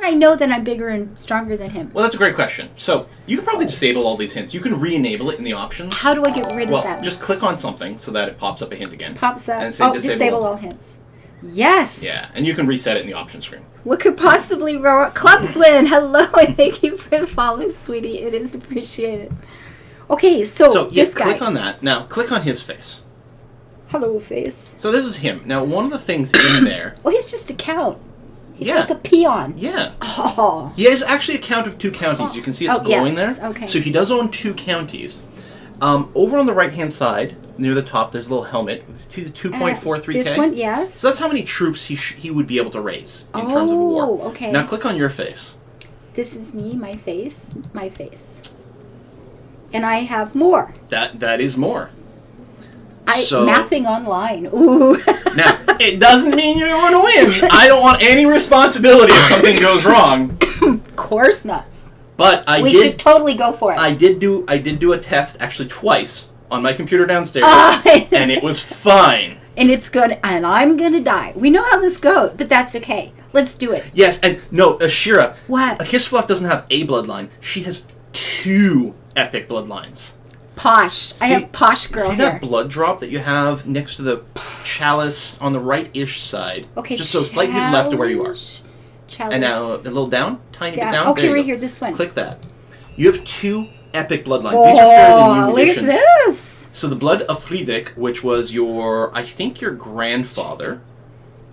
I know that I'm bigger and stronger than him? Well, that's a great question. So, you can probably disable all these hints. You can re-enable it in the options. How do I get rid of that? Well, just click on something so that it pops up a hint again. Pops up. And say disable all hints. Yes. Yeah, and you can reset it in the options screen. What could possibly row? Clubswin, hello, and thank you for the follow, sweetie. It is appreciated. Okay, so this guy. Click on that. Now, click on his face. Hello, face. So this is him. Now, one of the things in there... Oh, he's just a count. He's like a peon. Yeah. Oh. He has actually a count of 2 counties. You can see it's glowing there. Okay. So he does own 2 counties. Over on the right-hand side, near the top, there's a little helmet with 2.43k. This one, yes. So that's how many troops he would be able to raise in terms of a war. Oh, okay. Now click on your face. This is me, my face. And I have more. That is more. Mathing online. Ooh. Now, it doesn't mean you're going to win. I don't want any responsibility if something goes wrong. Of course not. But we should totally go for it. I did do a test actually twice on my computer downstairs, and it was fine. And it's good, and I'm gonna die. We know how this goes, but that's okay. Let's do it. Yes, and no, Ashira. What? Akisflock doesn't have a bloodline. She has 2 epic bloodlines. Posh. I have posh girl see here. That blood drop that you have next to the chalice on the right-ish side? Okay, just so slightly left of where you are. Chalice. And now a little down, tiny bit down. Okay, right here, this one. Click that. You have 2 epic bloodlines. These are fairly new additions. Look at this. So the blood of Friedrich, which was I think your grandfather,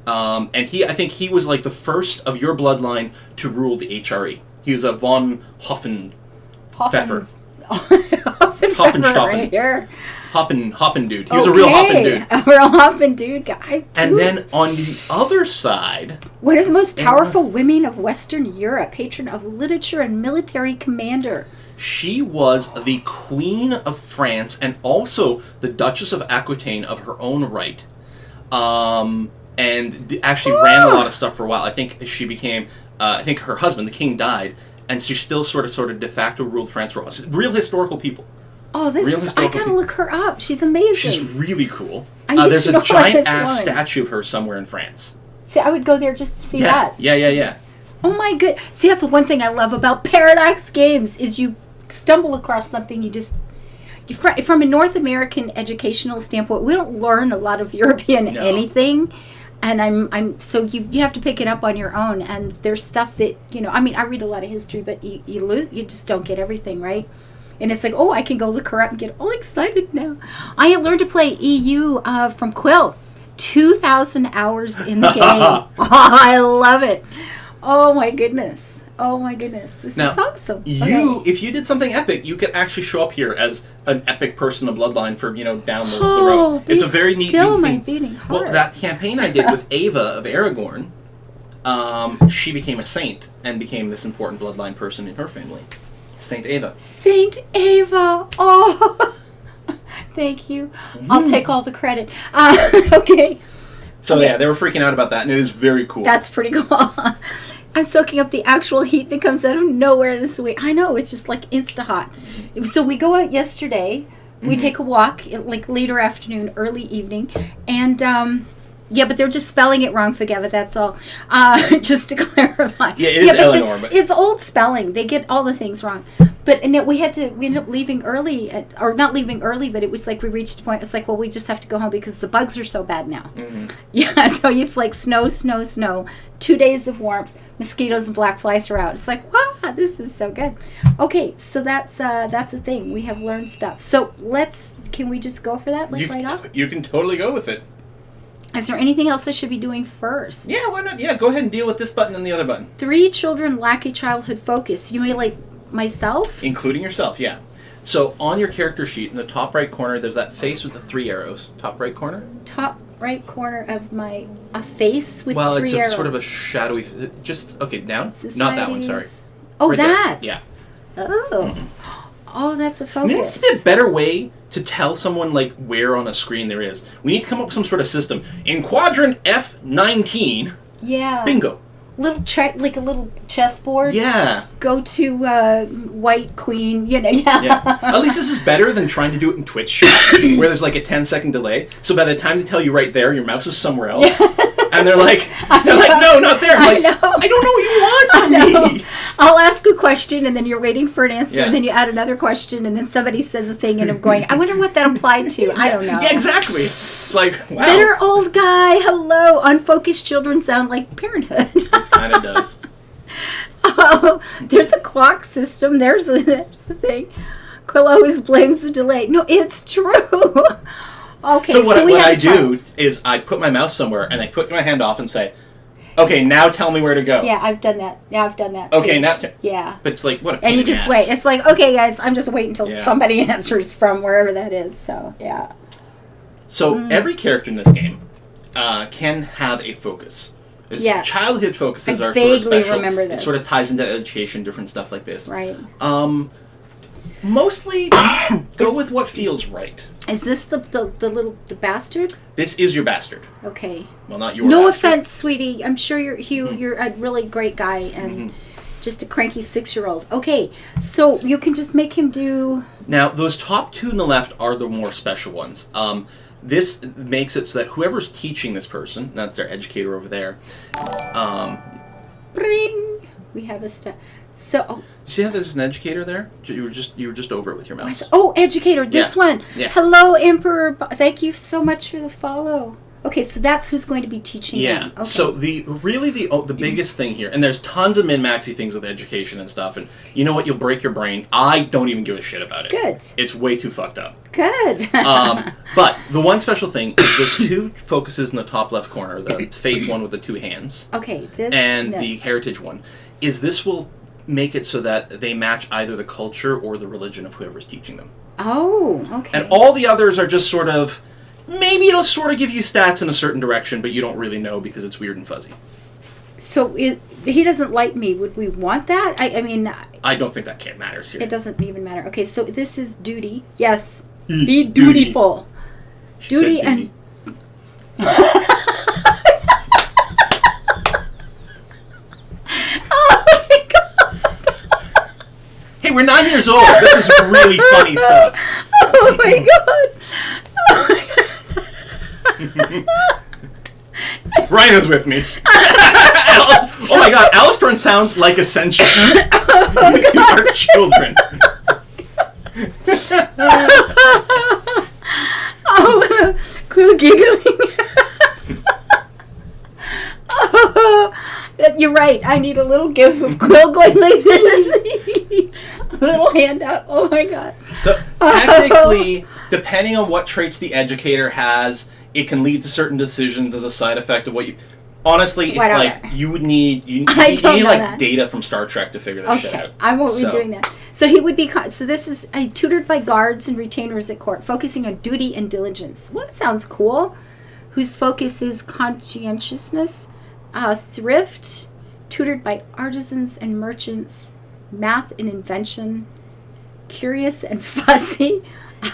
and I think he was like the first of your bloodline to rule the HRE. He was a von Hoffenpfeffer. Hoffenstoffen. Right here. Hoppen dude. He was a real Hoppen dude. A real Hoppen dude guy. And then on the other side... One of the most powerful women of Western Europe, patron of literature and military commander. She was the Queen of France and also the Duchess of Aquitaine of her own right. And actually ran a lot of stuff for a while. I think she became... I think her husband, the king, died. And she still sort of de facto ruled France for a while. Real historical people. Oh, I gotta look her up. She's amazing. She's really cool. There's a giant-ass statue of her somewhere in France. See, I would go there just to see that. Yeah. Oh my good. See, that's the one thing I love about Paradox Games is you stumble across something from a North American educational standpoint, we don't learn a lot of European anything. And so you have to pick it up on your own. And there's stuff that, I read a lot of history, but you just don't get everything, right? And it's like, I can go look her up and get all excited now. I have learned to play EU from Quill. 2,000 hours in the game. I love it. Oh my goodness. This is awesome. If you did something epic, you could actually show up here as an epic person of Bloodline for, down the road. It's a very neat thing. My beating heart. Well, that campaign I did with Ava of Aragorn, she became a saint and became this important Bloodline person in her family. Saint Ava. Saint Ava. Oh, thank you. I'll take all the credit. Okay. So they were freaking out about that, and it is very cool. That's pretty cool. I'm soaking up the actual heat that comes out of nowhere this week. I know, it's just like insta-hot. So we go out yesterday. We take a walk, like later afternoon, early evening, and but they're just spelling it wrong, Fageva, that's all. Just to clarify. Yeah, it is Eleanor, but it's old spelling. They get all the things wrong. And then we ended up leaving early, or not leaving early, but it was like we reached a point, it's like, well, we just have to go home because the bugs are so bad now. Mm-hmm. Yeah, so it's like snow. 2 days of warmth, mosquitoes and black flies are out. It's like, wow, this is so good. Okay, so that's a thing. We have learned stuff. So can we just go for that, right off? You can totally go with it. Is there anything else I should be doing first? Yeah, why not? Yeah, go ahead and deal with this button and the other button. 3 children lack a childhood focus. You mean like myself? Including yourself, yeah. So on your character sheet, in the top right corner, there's that face with the 3 arrows. Top right corner? Top right corner of a face with 3 arrows. Well, it's sort of a shadowy... down? Societies. Not that one, sorry. Oh, right that? There. Yeah. Oh. Oh, that's a focus. There needs to be a better way to tell someone, where on a screen there is. We need to come up with some sort of system. In quadrant F19... Yeah. Bingo. Like a little chessboard. Yeah. Go to White Queen, yeah. At least this is better than trying to do it in Twitch chat, where there's a 10-second delay. So by the time they tell you right there, your mouse is somewhere else. And they're like, no, not there. I'm like, I don't know what you want from me. I'll ask a question, and then you're waiting for an answer, Yeah. and then you add another question, and then somebody says a thing, and I'm going, I wonder what that applied to. I don't know. Yeah, exactly. It's like, wow. Bitter old guy, hello. Unfocused children sound like parenthood. Kind of does. Oh, there's a clock system. There's the thing. Quill always blames the delay. No, it's true. Okay, So what we I have a do child. is I put my mouse somewhere and I put my hand off and say, okay, now tell me where to go. Yeah, I've done that. Yeah, I've done that. Okay, too. now. Yeah. But it's like, what a pain And you in the just ass. wait. It's like, okay, guys, I'm just waiting until Yeah. somebody answers from wherever that is. So, yeah. So every character in this game can have a focus. There's Yes. Childhood focuses I are sort of vaguely special. remember It this. sort of ties into education, different stuff like this. Right. Mostly go with what feels right. Is this the bastard? This is your bastard. Okay. Well, not your No bastard. offense, sweetie. I'm sure you're a really great guy and just a cranky 6-year-old. Okay, so you can just make him do. Now, those top two on the left are the more special ones. This makes it so that whoever's teaching this person, that's their educator over there, Bring. We have a step. So. you see how there's an educator there? You were just over it with your mouse. Oh, educator, this Yeah. one. Yeah. Hello, Emperor. Thank you so much for the follow. Okay, so that's who's going to be teaching Yeah. them. Okay. So the biggest thing here, and there's tons of min-maxy things with education and stuff, and you know what? You'll break your brain. I don't even give a shit about it. Good. It's way too fucked up. Good. But the one special thing is those two focuses in the top left corner, the faith one with the two hands, Okay, this and the this. heritage one, is this will make it so that they match either the culture or the religion of whoever's teaching them. Oh, okay. And all the others are just sort of, maybe it'll sort of give you stats in a certain direction, but you don't really know because it's weird and fuzzy. So he doesn't like me. Would we want that? I mean, I don't think that matters here. it doesn't even matter. Okay, so this is duty. Yes. E, Be duty. dutiful. She said Duty and... Oh my god. Hey, we're 9 years old. This is really funny stuff. Oh my god. Oh my god. Rhino's with me. Alice, oh my god, Alistair sounds like Ascension. You two are children. Oh, Quill giggling. Oh, you're right. I need a little gif of Quill going like this. A little handout. Oh my god. So, technically, depending on what traits the educator has, it can lead to certain decisions as a side effect of what you... Honestly, it's Whatever. like you would need I don't know like that. data from Star Trek to figure this shit Okay, out. I won't be So, doing that. So he would be... So this is tutored by guards and retainers at court, focusing on duty and diligence. Well, that sounds cool. Whose focus is conscientiousness, thrift, tutored by artisans and merchants, math and invention, curious and fussy.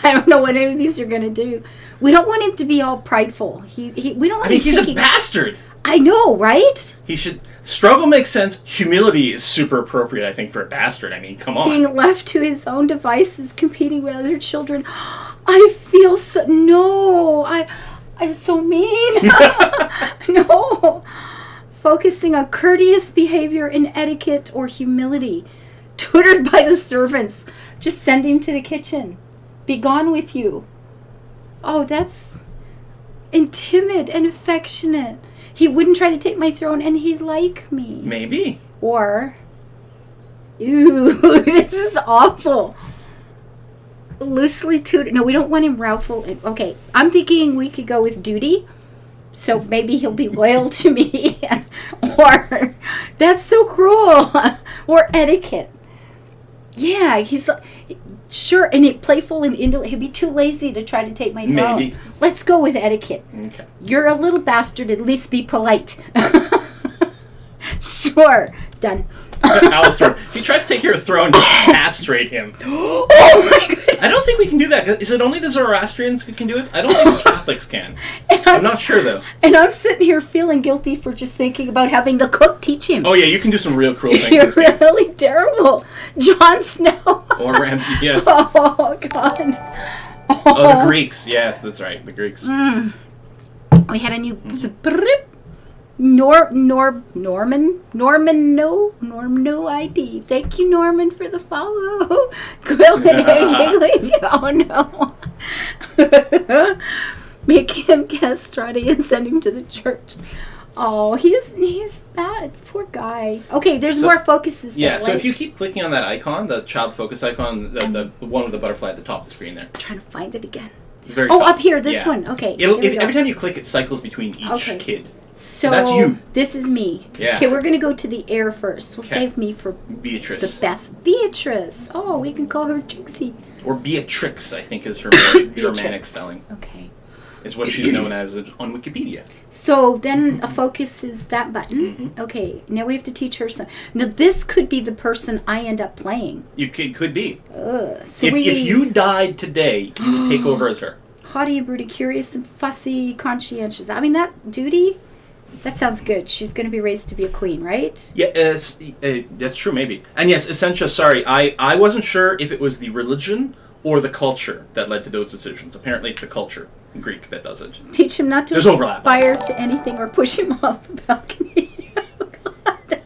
I don't know what any of these are going to do. We don't want him to be all prideful. We don't want I mean, him he's a thinking... bastard. I know, right? He should... Struggle makes sense. Humility is super appropriate, I think, for a bastard. I mean, come on. Being left to his own devices, competing with other children. I feel so... No, I'm so mean. No. Focusing on courteous behavior and etiquette or humility. Tutored by the servants. Just send him to the kitchen. Be gone with you. Oh, that's... And timid and affectionate. He wouldn't try to take my throne and he'd like me. Maybe. Or... Ew, this is awful. Loosely tutored. No, we don't want him wrathful. Okay, I'm thinking we could go with duty. So maybe he'll be loyal to me. Or, that's so cruel. Or etiquette. Yeah, he's... Sure, and playful and indolent. He'd be too lazy to try to take my throne. Maybe. Let's go with etiquette. Okay. You're a little bastard. At least be polite. Sure. Done. Alistair, if he tries to take your throne, just castrate him. Oh my goodness. I don't think we can do that. Is it only the Zoroastrians who can do it? I don't think the Catholics can. I'm not sure, though. And I'm sitting here feeling guilty for just thinking about having the cook teach him. Oh, yeah, you can do some real cruel things. You're in this game. really terrible. Jon Snow. Or Ramsay, yes. Oh, God. Oh, the Greeks. Yes, that's right. The Greeks. We had a new... Norman no ID. Thank you, Norman, for the follow. Quill giggling. Oh no. Make him castrati and send him to the church. Oh, he's bad. It's poor guy. Okay, there's more focuses. Yeah, there, so right? if you keep clicking on that icon, the child focus icon, the one with the butterfly at the top of the screen there. I'm trying to find it again. Very Oh, top. up here, this one. Okay. Every time you click, it cycles between each kid. So that's you. This is me. Yeah. Okay, we're gonna go to the air first. We'll save me for Beatrice. the best. Beatrice. Oh, we can call her Trixie. Or Beatrix, I think is her more Germanic spelling. Okay. Is what she's known as on Wikipedia. So then a focus is that button. Mm-hmm. Okay, now we have to teach her some. Now this could be the person I end up playing. Could be. So if you died today, you would take over as her. Haughty and broody, curious and fussy, conscientious. I mean, that duty, that sounds good. She's going to be raised to be a queen, right? Yeah, that's true, maybe. And yes, Essentia, sorry, I wasn't sure if it was the religion or the culture that led to those decisions. Apparently it's the culture in Greek that does it. Teach him not to aspire to anything or push him off the balcony. Oh, God.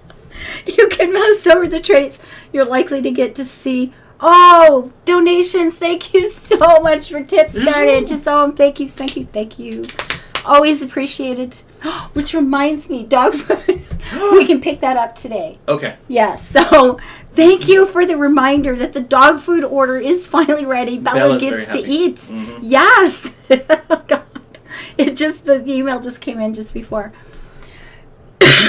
You can mouse over the traits you're likely to get to see. Oh, donations. Thank you so much for tips started. Just thank you. Always appreciated. Which reminds me, dog food. We can pick that up today. Okay. Yeah, so thank you for the reminder that the dog food order is finally ready. Bella gets to eat. Mm-hmm. Yes. Oh, God. The email just came in just before.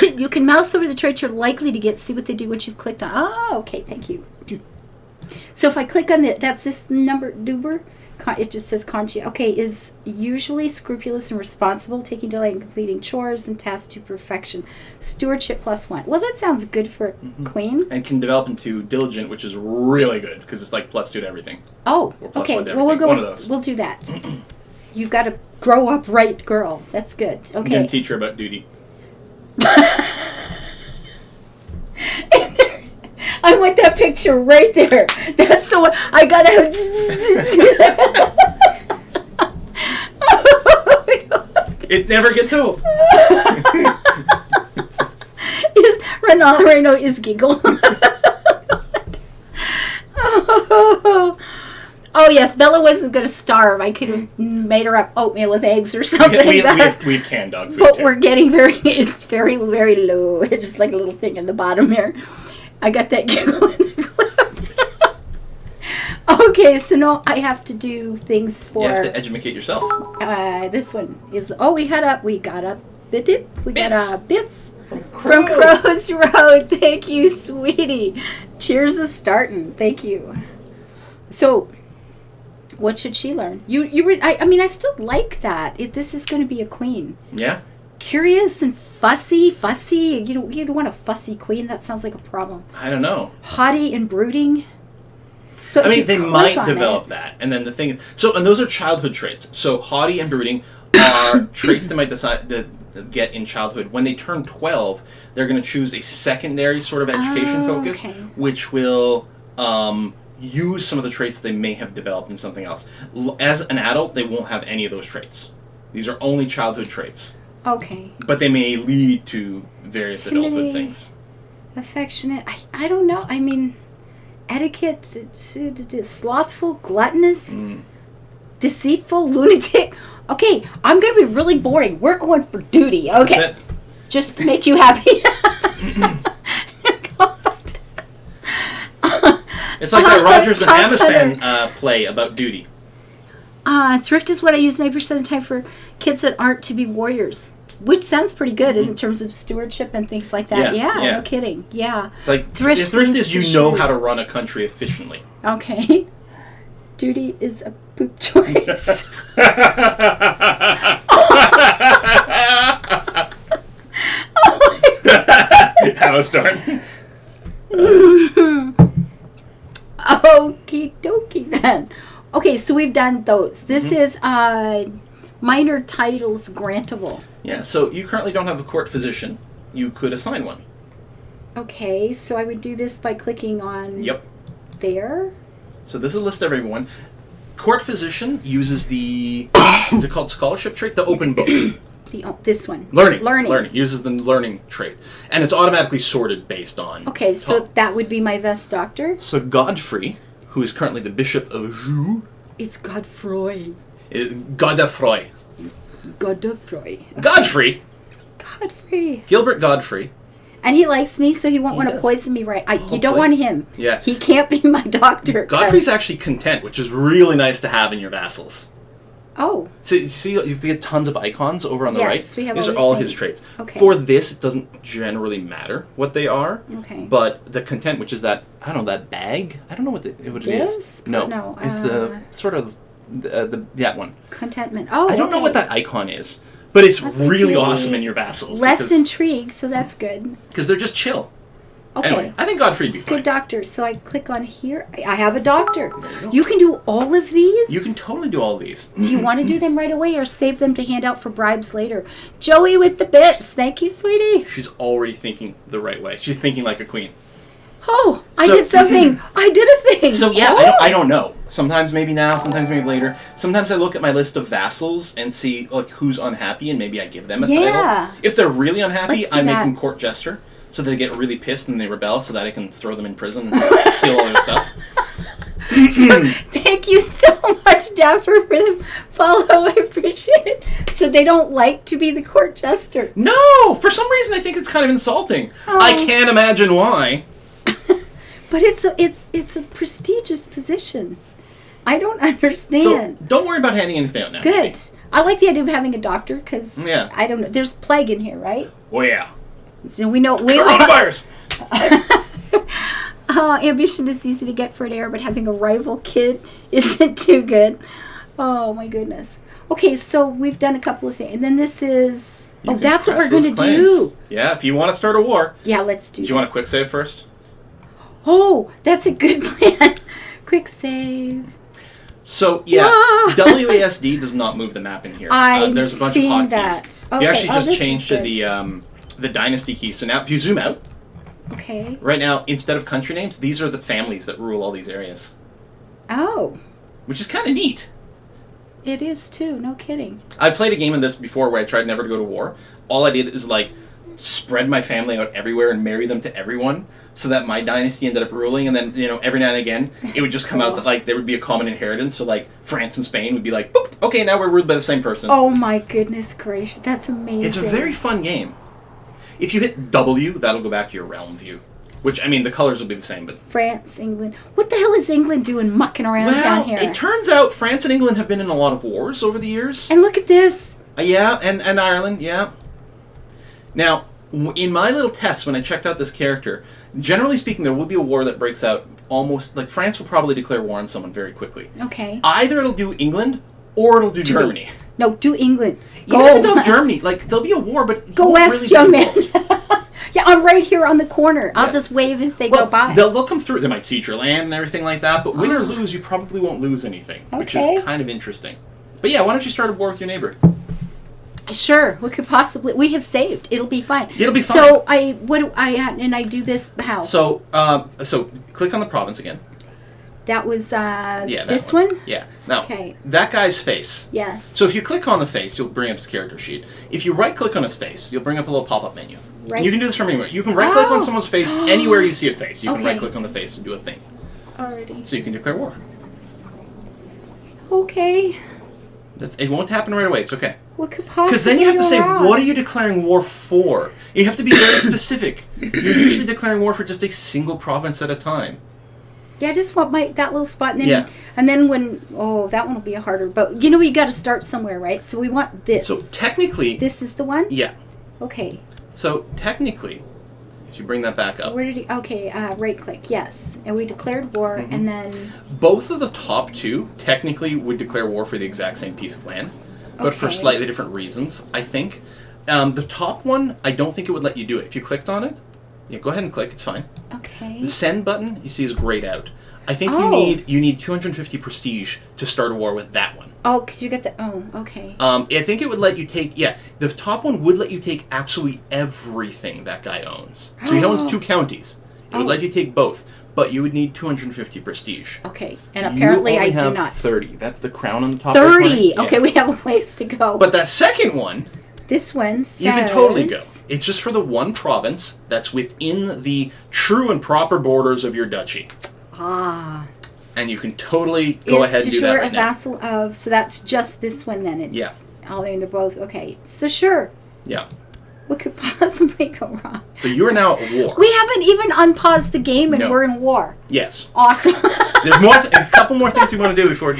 You can mouse over the traits you're likely to get, see what they do once you've clicked on. Oh, okay, thank you. So if I click on that's this number, Duber, it just says Conchi. Okay, is usually scrupulous and responsible, taking delight in completing chores and tasks to perfection. Stewardship +1. Well, that sounds good for queen. And can develop into diligent, which is really good because it's like +2 to everything. Oh, or okay. +1 to Well, we'll go. One of those. We'll do that. You've got to grow up right, girl. That's good. Okay. I'm going to teach her about duty. I want that picture right there. That's the one. I gotta have. Oh my God. It never gets old. Reno is giggle. Oh yes, Bella wasn't gonna starve. I could have made her up oatmeal with eggs or something. We have canned dog food. But we're getting it's very, very low. It's just like a little thing in the bottom here. I got that giggle in the clip. Okay, so now I have to do things for. You have to educate yourself. This one is. Oh, we got a bits from Crow's Road. Thank you, sweetie. Cheers is starting. Thank you. So, what should she learn? I still like that. This is going to be a queen. Yeah. Curious and fussy. You don't want a fussy queen. That sounds like a problem. I don't know. Haughty and brooding. So they might develop that. And then the thing, and those are childhood traits. So haughty and brooding are traits they might decide to get in childhood. When they turn 12, they're going to choose a secondary sort of education focus, which will use some of the traits they may have developed in something else. As an adult, they won't have any of those traits. These are only childhood traits. Okay. But they may lead to various adulthood things. Affectionate. I don't know. I mean, etiquette, slothful, gluttonous, deceitful, lunatic. Okay, I'm going to be really boring. We're going for duty. Okay. Just to make you happy. God. It's like that Rogers and Hammerstein play about duty. Thrift is what I use 90% of the time for kids that aren't to be warriors, which sounds pretty good in terms of stewardship and things like that. Yeah, no kidding. Yeah. It's like thrift is you know how to run a country efficiently. Okay. Duty is a poop choice. Oh my God. Have a start. Okie dokie then. Okay, so we've done those. This is minor titles grantable. Yeah, so you currently don't have a court physician. You could assign one. Okay, so I would do this by clicking on there. So this is a list of everyone. Court physician uses the, is it called scholarship trait? The open book. This one. Learning. Uses the learning trait. And it's automatically sorted based on Okay, so top. that would be my best doctor. So Godfrey, who is currently the Bishop of Joux. It's Godfrey. Godefroy. Godfrey. Godfrey. Godfrey. Gilbert Godfrey. And he likes me, so he won't want to does. poison me, right? You Hopefully. don't want him. Yeah. He can't be my doctor. Godfrey's actually content, which is really nice to have in your vassals. Oh. So you see, you get tons of icons over on the right. Yes, we have These all are all these his things. traits. Okay. For this, it doesn't generally matter what they are. Okay. But the content, which is that, I don't know, that bag? I don't know what it is. This? No. It's the sort of, that one. Contentment. Oh, I don't know okay. what that icon is. But it's That's really okay. awesome in your vassals. Less intrigue, so that's good. Because they're just chill. Okay. Anyway, I think Godfrey'd be fine. Good doctor. So I click on here. I have a doctor. You can do all of these? You can totally do all these. Do you want to do them right away or save them to hand out for bribes later? Joey with the bits. Thank you, sweetie. She's already thinking the right way. She's thinking like a queen. Oh, I So- did something. I did a thing. So yeah, Oh. I don't know. Sometimes maybe now, sometimes maybe later. Sometimes I look at my list of vassals and see like who's unhappy, and maybe I give them a Yeah. title. If they're really unhappy, Let's do I make that. them court jester, so they get really pissed and they rebel, so that I can throw them in prison and steal all their stuff. Thank you so much, Dapper, for the follow. I appreciate it. So they don't like to be the court jester. No, for some reason I think it's kind of insulting. Oh. I can't imagine why. But it's a prestigious position. I don't understand. So don't worry about handing anything out now. Good. I like the idea of having a doctor because Yeah. I don't know. There's plague in here, right? Oh yeah. So we know Coronavirus. ambition is easy to get for an heir, but having a rival kid isn't too good. Oh my goodness. Okay, so we've done a couple of things, and then this is. You Oh, can that's what press we're going to those claims. do. Yeah, if you want to start a war. Yeah, let's do. Do you want a quick save first? Oh, that's a good plan. Quick save. So yeah, Ah! WASD does not move the map in here. I'm There's a bunch seeing of hotkeys. that. You Okay. actually Oh, just this is changed to good. the dynasty key. So now, if you zoom out, Okay. right now instead of country names, these are the families that rule all these areas, Oh, which is kind of neat. it is too. No kidding. I've played a game of this before where I tried never to go to war. All I did is like spread my family out everywhere and marry them to everyone, so that my dynasty ended up ruling. And then every now and again, it would just come out cool. that like there would be a common inheritance. So like France and Spain would be like, boop, okay, now we're ruled by the same person. Oh my goodness gracious, that's amazing. It's a very fun game. If you hit W, that'll go back to your realm view. Which, I mean, the colors will be the same, but... France, England. What the hell is England doing mucking around down Well, here? it turns out France and England have been in a lot of wars over the years. And look at this. Yeah, and Ireland, yeah. Now, in my little test, when I checked out this character, generally speaking, there will be a war that breaks out almost... Like, France will probably declare war on someone very quickly. Okay. Either it'll do England, or it'll do Germany. No, do England. Even Go. if it does Germany, like, there'll be a war, but... it Go won't west, really be young a man. war. Yeah, I'm right here on the corner. I'll Yeah. just wave as they Well, go by. they'll come through. They might siege your land and everything like that, but win or lose, you probably won't lose anything, which Okay. is kind of interesting. But yeah, why don't you start a war with your neighbor? Sure, we could possibly. We have saved. It'll be fine. It'll be So I do this how? So click on the province again. That was Yeah, that this one. Yeah. Now, Okay. that guy's face. Yes. So if you click on the face, you'll bring up his character sheet. If you right-click on his face, you'll bring up a little pop-up menu. Right. And you can do this from anywhere. You can right-click on Oh. someone's face anywhere you see a face. You can Okay. right-click on the face and do a thing. Alrighty. So you can declare war. Okay. It won't happen right away. It's okay. What could possibly Because then you have to go say, wrong? what are you declaring war for? You have to be very specific. You're usually declaring war for just a single province at a time. Yeah, I just want that little spot, and then Yeah. that one will be harder. But you got to start somewhere, right? So we want this. So technically, This is the one. yeah. Okay. So technically, if you bring that back up, Where did he? Okay, right click. Yes, and we declared war, Mm-hmm. and then both of the top two technically would declare war for the exact same piece of land, but for Okay. slightly different reasons, I think. The top one, I don't think it would let you do it. If you clicked on it, yeah, go ahead and click. It's fine. okay. The send button you see is grayed out. I think Oh. you need 250 prestige to start a war with that one. Oh, because you got the okay. I think it would let you take, the top one would let you take absolutely everything that guy owns. So he owns 2 counties. It would Oh. let you take both, but you would need 250 prestige. Okay, and apparently you only I have do not. 30. That's the crown on the top right corner. 30. Yeah. Okay, we have a ways to go. But that second one, This one says... You can totally go. It's just for the one province that's within the true and proper borders of your duchy. Ah. And you can totally go ahead and do that right now. a vassal of... So that's just this one then. It's, yeah. Oh, they're both... Okay. So sure. Yeah. What could possibly go wrong? So you are now at war. We haven't even unpaused the game and we're in war. Yes. Awesome. There's a couple more things we want to do before...